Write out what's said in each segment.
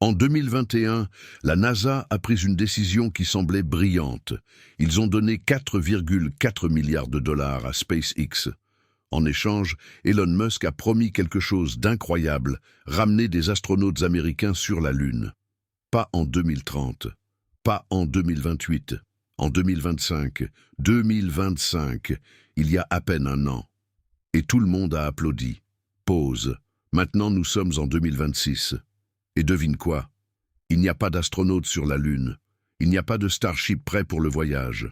En 2021, la NASA a pris une décision qui semblait brillante. Ils ont donné 4,4 milliards de dollars à SpaceX. En échange, Elon Musk a promis quelque chose d'incroyable, ramener des astronautes américains sur la Lune. Pas en 2030, pas en 2028, en 2025, 2025, il y a à peine un an. Et tout le monde a applaudi. Pause. Maintenant nous sommes en 2026. Et devine quoi? Il n'y a pas d'astronautes sur la Lune. Il n'y a pas de Starship prêt pour le voyage.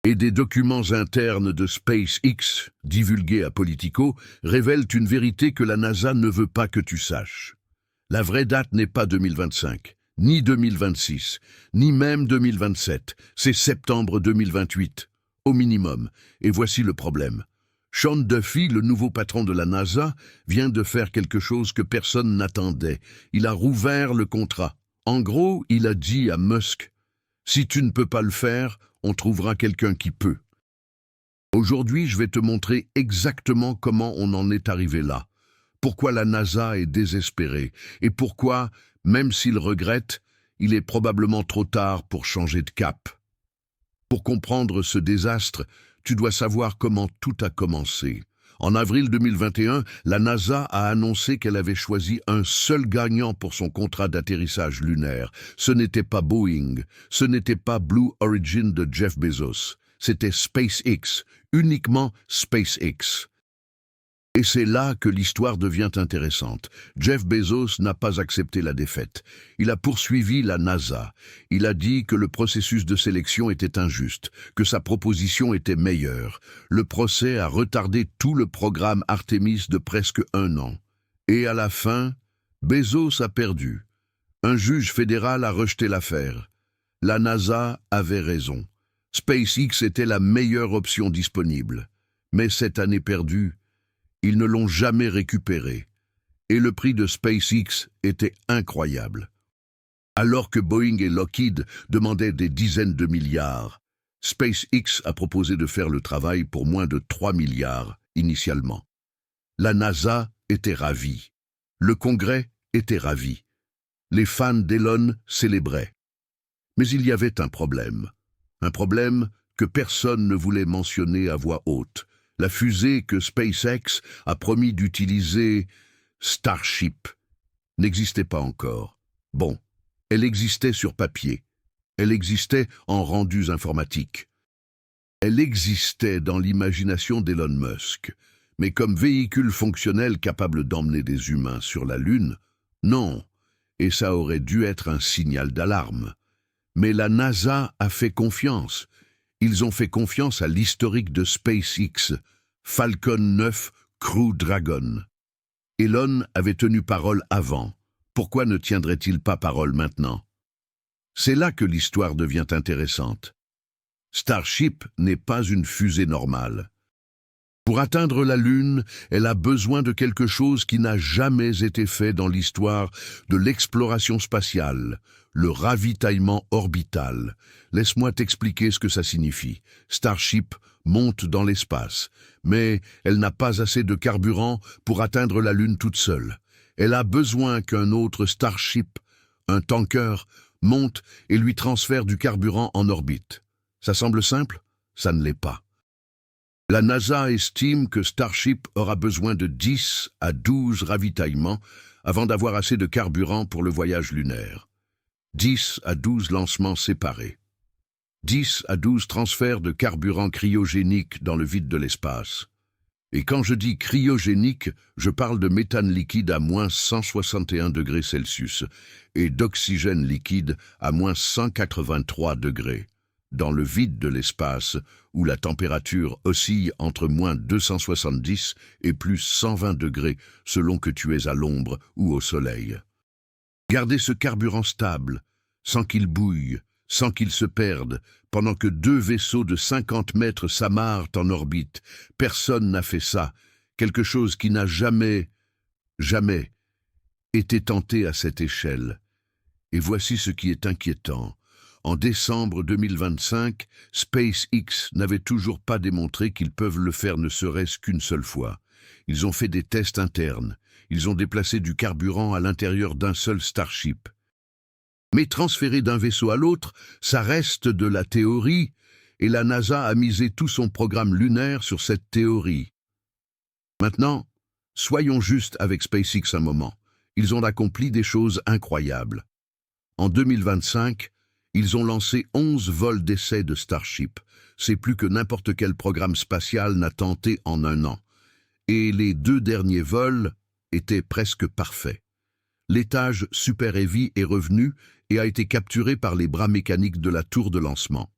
Et des documents internes de SpaceX, divulgués à Politico, révèlent une vérité que la NASA ne veut pas que tu saches. La vraie date n'est pas 2025, ni 2026, ni même 2027. C'est septembre 2028, au minimum. Et voici le problème. Sean Duffy, le nouveau patron de la NASA, vient de faire quelque chose que personne n'attendait. Il a rouvert le contrat. En gros, il a dit à Musk, « Si tu ne peux pas le faire, on trouvera quelqu'un qui peut. » Aujourd'hui, je vais te montrer exactement comment on en est arrivé là. Pourquoi la NASA est désespérée et pourquoi, même s'il regrette, il est probablement trop tard pour changer de cap. Pour comprendre ce désastre, tu dois savoir comment tout a commencé. En avril 2021, la NASA a annoncé qu'elle avait choisi un seul gagnant pour son contrat d'atterrissage lunaire. Ce n'était pas Boeing, ce n'était pas Blue Origin de Jeff Bezos, c'était SpaceX, uniquement SpaceX. Et c'est là que l'histoire devient intéressante. Jeff Bezos n'a pas accepté la défaite. Il a poursuivi la NASA. Il a dit que le processus de sélection était injuste, que sa proposition était meilleure. Le procès a retardé tout le programme Artemis de presque 1 an. Et à la fin, Bezos a perdu. Un juge fédéral a rejeté l'affaire. La NASA avait raison. SpaceX était la meilleure option disponible. Mais cette année perdue, ils ne l'ont jamais récupéré. Et le prix de SpaceX était incroyable. Alors que Boeing et Lockheed demandaient des dizaines de milliards, SpaceX a proposé de faire le travail pour moins de 3 milliards initialement. La NASA était ravie. Le Congrès était ravi. Les fans d'Elon célébraient. Mais il y avait un problème. Un problème que personne ne voulait mentionner à voix haute. La fusée que SpaceX a promis d'utiliser, Starship, n'existait pas encore. Bon, elle existait sur papier. Elle existait en rendus informatiques. Elle existait dans l'imagination d'Elon Musk. Mais comme véhicule fonctionnel capable d'emmener des humains sur la Lune, non. Et ça aurait dû être un signal d'alarme. Mais la NASA a fait confiance. Ils ont fait confiance à l'historique de SpaceX, Falcon 9 Crew Dragon. Elon avait tenu parole avant. Pourquoi ne tiendrait-il pas parole maintenant? C'est là que l'histoire devient intéressante. Starship n'est pas une fusée normale. Pour atteindre la Lune, elle a besoin de quelque chose qui n'a jamais été fait dans l'histoire de l'exploration spatiale, le ravitaillement orbital. Laisse-moi t'expliquer ce que ça signifie. Starship monte dans l'espace, mais elle n'a pas assez de carburant pour atteindre la Lune toute seule. Elle a besoin qu'un autre Starship, un tanker, monte et lui transfère du carburant en orbite. Ça semble simple? Ça ne l'est pas. La NASA estime que Starship aura besoin de 10 à 12 ravitaillements avant d'avoir assez de carburant pour le voyage lunaire. 10 à 12 lancements séparés. 10 à 12 transferts de carburant cryogénique dans le vide de l'espace. Et quand je dis cryogénique, je parle de méthane liquide à moins 161 degrés Celsius et d'oxygène liquide à moins 183 degrés. Dans le vide de l'espace, où la température oscille entre moins 270 et plus 120 degrés selon que tu es à l'ombre ou au soleil. Garder ce carburant stable, sans qu'il bouille, sans qu'il se perde, pendant que 2 vaisseaux de 50 mètres s'amarrent en orbite, personne n'a fait ça, quelque chose qui n'a jamais été tenté à cette échelle. Et voici ce qui est inquiétant. En décembre 2025, SpaceX n'avait toujours pas démontré qu'ils peuvent le faire ne serait-ce qu'une seule fois. Ils ont fait des tests internes. Ils ont déplacé du carburant à l'intérieur d'un seul Starship. Mais transférer d'un vaisseau à l'autre, ça reste de la théorie, et la NASA a misé tout son programme lunaire sur cette théorie. Maintenant, soyons justes avec SpaceX un moment. Ils ont accompli des choses incroyables. En 2025, ils ont lancé 11 vols d'essai de Starship. C'est plus que n'importe quel programme spatial n'a tenté en un an. Et les 2 derniers vols étaient presque parfaits. L'étage Super Heavy est revenu et a été capturé par les bras mécaniques de la tour de lancement.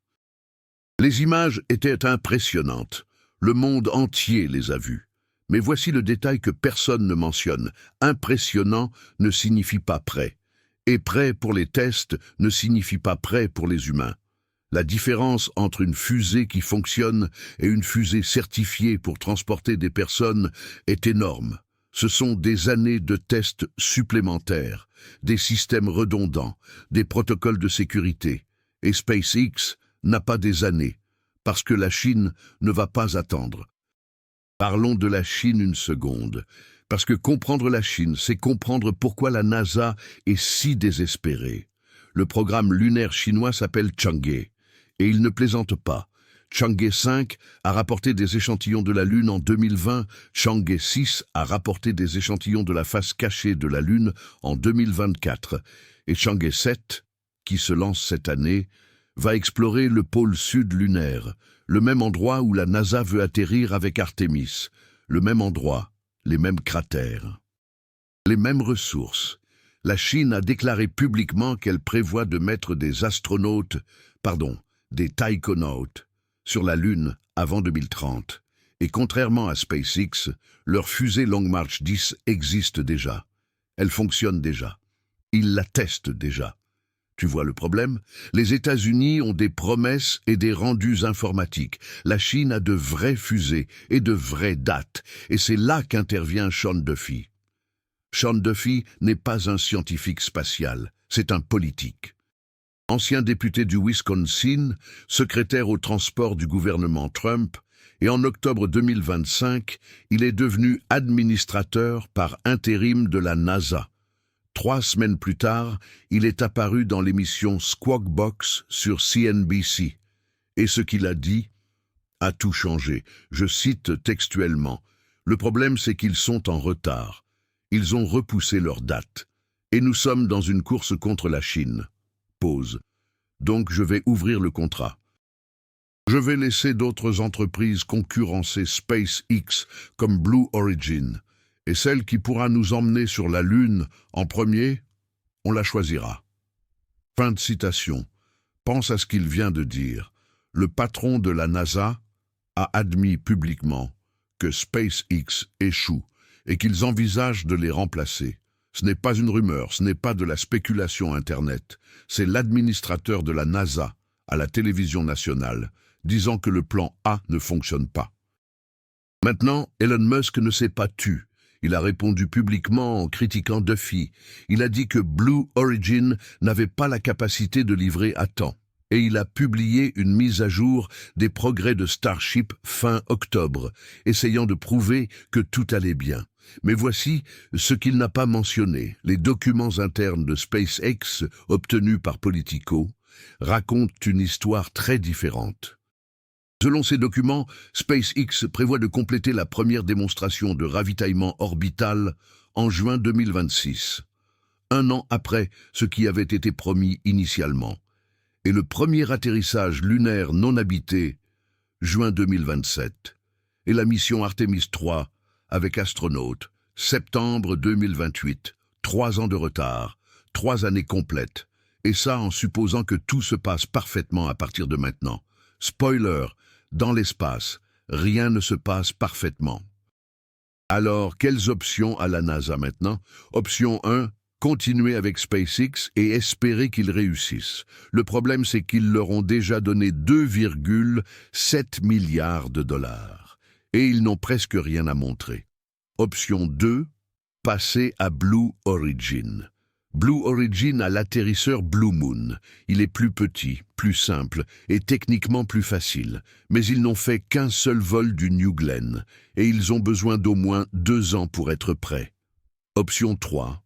Les images étaient impressionnantes. Le monde entier les a vues. Mais voici le détail que personne ne mentionne. Impressionnant ne signifie pas prêt. Et prêt pour les tests ne signifie pas prêt pour les humains. La différence entre une fusée qui fonctionne et une fusée certifiée pour transporter des personnes est énorme. Ce sont des années de tests supplémentaires, des systèmes redondants, des protocoles de sécurité. Et SpaceX n'a pas des années, parce que la Chine ne va pas attendre. Parlons de la Chine une seconde, parce que comprendre la Chine, c'est comprendre pourquoi la NASA est si désespérée. Le programme lunaire chinois s'appelle Chang'e, et il ne plaisante pas. Chang'e 5 a rapporté des échantillons de la Lune en 2020, Chang'e 6 a rapporté des échantillons de la face cachée de la Lune en 2024, et Chang'e 7, qui se lance cette année, va explorer le pôle sud lunaire, le même endroit où la NASA veut atterrir avec Artemis, le même endroit, les mêmes cratères, les mêmes ressources. La Chine a déclaré publiquement qu'elle prévoit de mettre des taïkonautes, sur la Lune avant 2030. Et contrairement à SpaceX, leur fusée Long March 10 existe déjà. Elle fonctionne déjà. Ils la testent déjà. Tu vois le problème? Les États-Unis ont des promesses et des rendus informatiques. La Chine a de vraies fusées et de vraies dates. Et c'est là qu'intervient Sean Duffy. Sean Duffy n'est pas un scientifique spatial, c'est un politique. Ancien député du Wisconsin, secrétaire au transport du gouvernement Trump, et en octobre 2025, il est devenu administrateur par intérim de la NASA. 3 semaines plus tard, il est apparu dans l'émission Squawk Box sur CNBC. Et ce qu'il a dit a tout changé. Je cite textuellement. Le problème, c'est qu'ils sont en retard. Ils ont repoussé leur date. Et nous sommes dans une course contre la Chine. Pause. Donc je vais ouvrir le contrat. Je vais laisser d'autres entreprises concurrencer SpaceX comme Blue Origin. Et celle qui pourra nous emmener sur la Lune en premier, on la choisira. Fin de citation. Pense à ce qu'il vient de dire. Le patron de la NASA a admis publiquement que SpaceX échoue et qu'ils envisagent de les remplacer. Ce n'est pas une rumeur, ce n'est pas de la spéculation Internet. C'est l'administrateur de la NASA à la télévision nationale disant que le plan A ne fonctionne pas. Maintenant, Elon Musk ne s'est pas tu. Il a répondu publiquement en critiquant Duffy. Il a dit que Blue Origin n'avait pas la capacité de livrer à temps. Et il a publié une mise à jour des progrès de Starship fin octobre, essayant de prouver que tout allait bien. Mais voici ce qu'il n'a pas mentionné. Les documents internes de SpaceX, obtenus par Politico, racontent une histoire très différente. Selon ces documents, SpaceX prévoit de compléter la première démonstration de ravitaillement orbital en juin 2026, 1 an après ce qui avait été promis initialement, et le premier atterrissage lunaire non habité, juin 2027, et la mission Artemis 3 avec astronautes, septembre 2028, 3 ans de retard, 3 années complètes, et ça en supposant que tout se passe parfaitement à partir de maintenant. Spoiler, dans l'espace, rien ne se passe parfaitement. Alors, quelles options a la NASA maintenant? Option 1, continuer avec SpaceX et espérer qu'ils réussissent. Le problème, c'est qu'ils leur ont déjà donné 2,7 milliards de dollars. Et ils n'ont presque rien à montrer. Option 2, passer à Blue Origin. Blue Origin a l'atterrisseur Blue Moon. Il est plus petit, plus simple et techniquement plus facile. Mais ils n'ont fait qu'un seul vol du New Glenn et ils ont besoin d'au moins 2 ans pour être prêts. Option 3.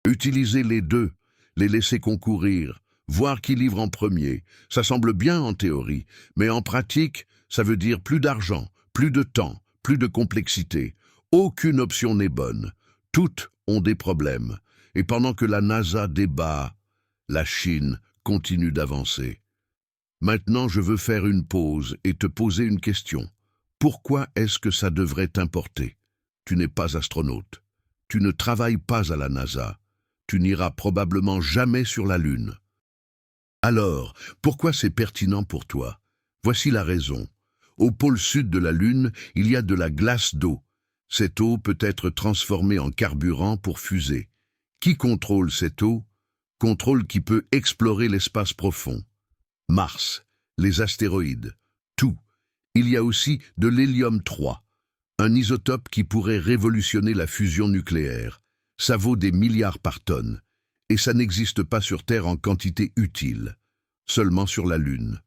Utiliser les deux les laisser concourir, voir qui livre en premier. Ça semble bien en théorie, mais en pratique, ça veut dire plus d'argent, plus de temps, plus de complexité. Aucune option n'est bonne. Toutes ont des problèmes. Et pendant que la NASA débat, la Chine continue d'avancer. Maintenant, je veux faire une pause et te poser une question. Pourquoi est-ce que ça devrait t'importer? Tu n'es pas astronaute. Tu ne travailles pas à la NASA. Tu n'iras probablement jamais sur la Lune. Alors, pourquoi c'est pertinent pour toi? Voici la raison. Au pôle sud de la Lune, il y a de la glace d'eau. Cette eau peut être transformée en carburant pour fusées. Qui contrôle cette eau? Contrôle qui peut explorer l'espace profond. Mars, les astéroïdes, tout. Il y a aussi de l'hélium-3, un isotope qui pourrait révolutionner la fusion nucléaire. Ça vaut des milliards par tonne. Et ça n'existe pas sur Terre en quantité utile, seulement sur la Lune.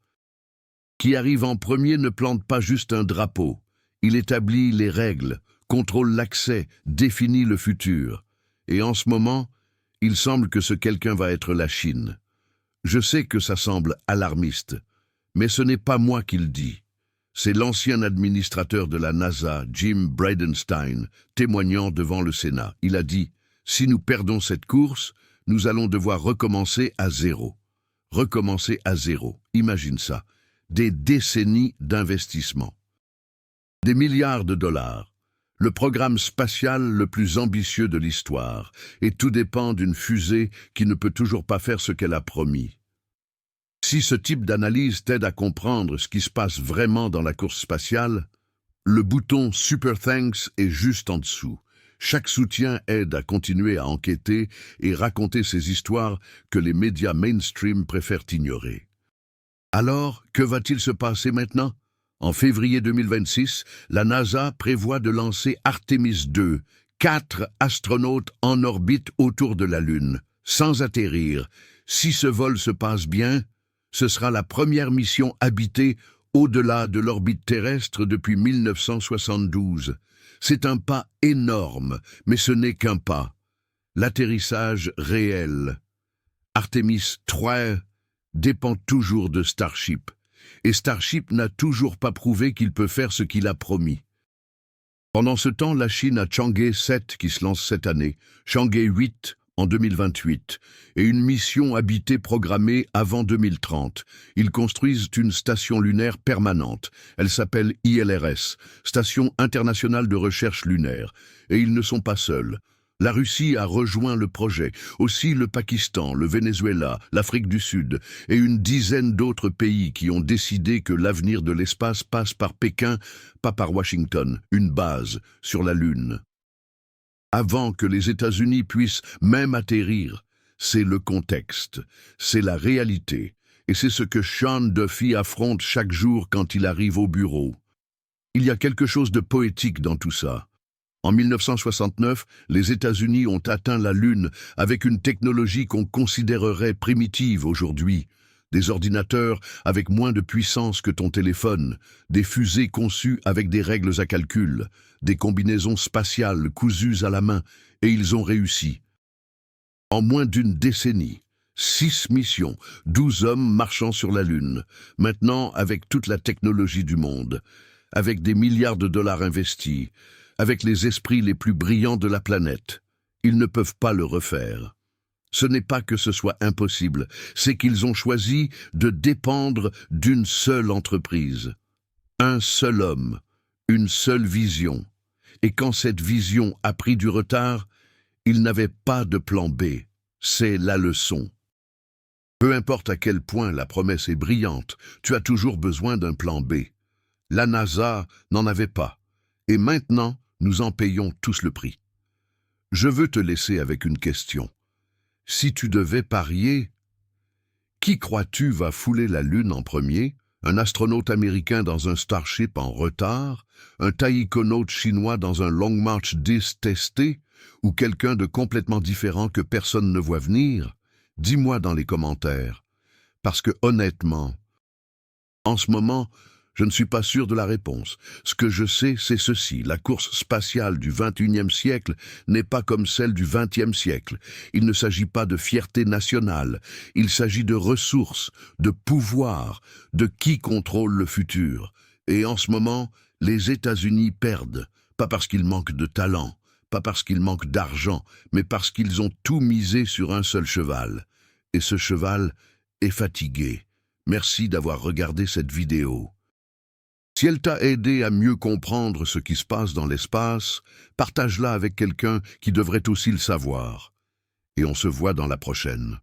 Qui arrive en premier ne plante pas juste un drapeau. Il établit les règles, contrôle l'accès, définit le futur. Et en ce moment, il semble que ce quelqu'un va être la Chine. Je sais que ça semble alarmiste, mais ce n'est pas moi qui le dis. C'est l'ancien administrateur de la NASA, Jim Bridenstine, témoignant devant le Sénat. Il a dit « Si nous perdons cette course, nous allons devoir recommencer à zéro. » Recommencer à zéro, imagine ça. Des décennies d'investissement. Des milliards de dollars. Le programme spatial le plus ambitieux de l'histoire, et tout dépend d'une fusée qui ne peut toujours pas faire ce qu'elle a promis. Si ce type d'analyse t'aide à comprendre ce qui se passe vraiment dans la course spatiale, le bouton Super Thanks est juste en dessous. Chaque soutien aide à continuer à enquêter et raconter ces histoires que les médias mainstream préfèrent ignorer. Alors, que va-t-il se passer maintenant? En février 2026, la NASA prévoit de lancer Artemis 2, 4 astronautes en orbite autour de la Lune, sans atterrir. Si ce vol se passe bien, ce sera la première mission habitée au-delà de l'orbite terrestre depuis 1972. C'est un pas énorme, mais ce n'est qu'un pas. L'atterrissage réel. Artemis 3 dépend toujours de Starship. Et Starship n'a toujours pas prouvé qu'il peut faire ce qu'il a promis. Pendant ce temps, la Chine a Chang'e 7 qui se lance cette année, Chang'e 8 en 2028, et une mission habitée programmée avant 2030. Ils construisent une station lunaire permanente. Elle s'appelle ILRS, Station internationale de recherche lunaire. Et ils ne sont pas seuls. La Russie a rejoint le projet, aussi le Pakistan, le Venezuela, l'Afrique du Sud et une dizaine d'autres pays qui ont décidé que l'avenir de l'espace passe par Pékin, pas par Washington, une base sur la Lune. Avant que les États-Unis puissent même atterrir, c'est le contexte, c'est la réalité, et c'est ce que Sean Duffy affronte chaque jour quand il arrive au bureau. Il y a quelque chose de poétique dans tout ça. En 1969, les États-Unis ont atteint la Lune avec une technologie qu'on considérerait primitive aujourd'hui. Des ordinateurs avec moins de puissance que ton téléphone, des fusées conçues avec des règles à calcul, des combinaisons spatiales cousues à la main, et ils ont réussi. En moins d'une décennie, 6 missions, 12 hommes marchant sur la Lune, maintenant avec toute la technologie du monde, avec des milliards de dollars investis, avec les esprits les plus brillants de la planète. Ils ne peuvent pas le refaire. Ce n'est pas que ce soit impossible, c'est qu'ils ont choisi de dépendre d'une seule entreprise. Un seul homme, une seule vision. Et quand cette vision a pris du retard, ils n'avaient pas de plan B. C'est la leçon. Peu importe à quel point la promesse est brillante, tu as toujours besoin d'un plan B. La NASA n'en avait pas. Et maintenant, nous en payons tous le prix. Je veux te laisser avec une question. Si tu devais parier, qui crois-tu va fouler la Lune en premier? Un astronaute américain dans un Starship en retard? Un taïkonaute chinois dans un Long March 10 testé? Ou quelqu'un de complètement différent que personne ne voit venir? Dis-moi dans les commentaires. Parce que honnêtement, en ce moment, Je ne suis pas sûr de la réponse. Ce que je sais, c'est ceci. La course spatiale du XXIe siècle n'est pas comme celle du XXe siècle. Il ne s'agit pas de fierté nationale. Il s'agit de ressources, de pouvoir, de qui contrôle le futur. Et en ce moment, les États-Unis perdent. Pas parce qu'ils manquent de talent, pas parce qu'ils manquent d'argent, mais parce qu'ils ont tout misé sur un seul cheval. Et ce cheval est fatigué. Merci d'avoir regardé cette vidéo. Si elle t'a aidé à mieux comprendre ce qui se passe dans l'espace, partage-la avec quelqu'un qui devrait aussi le savoir. Et on se voit dans la prochaine.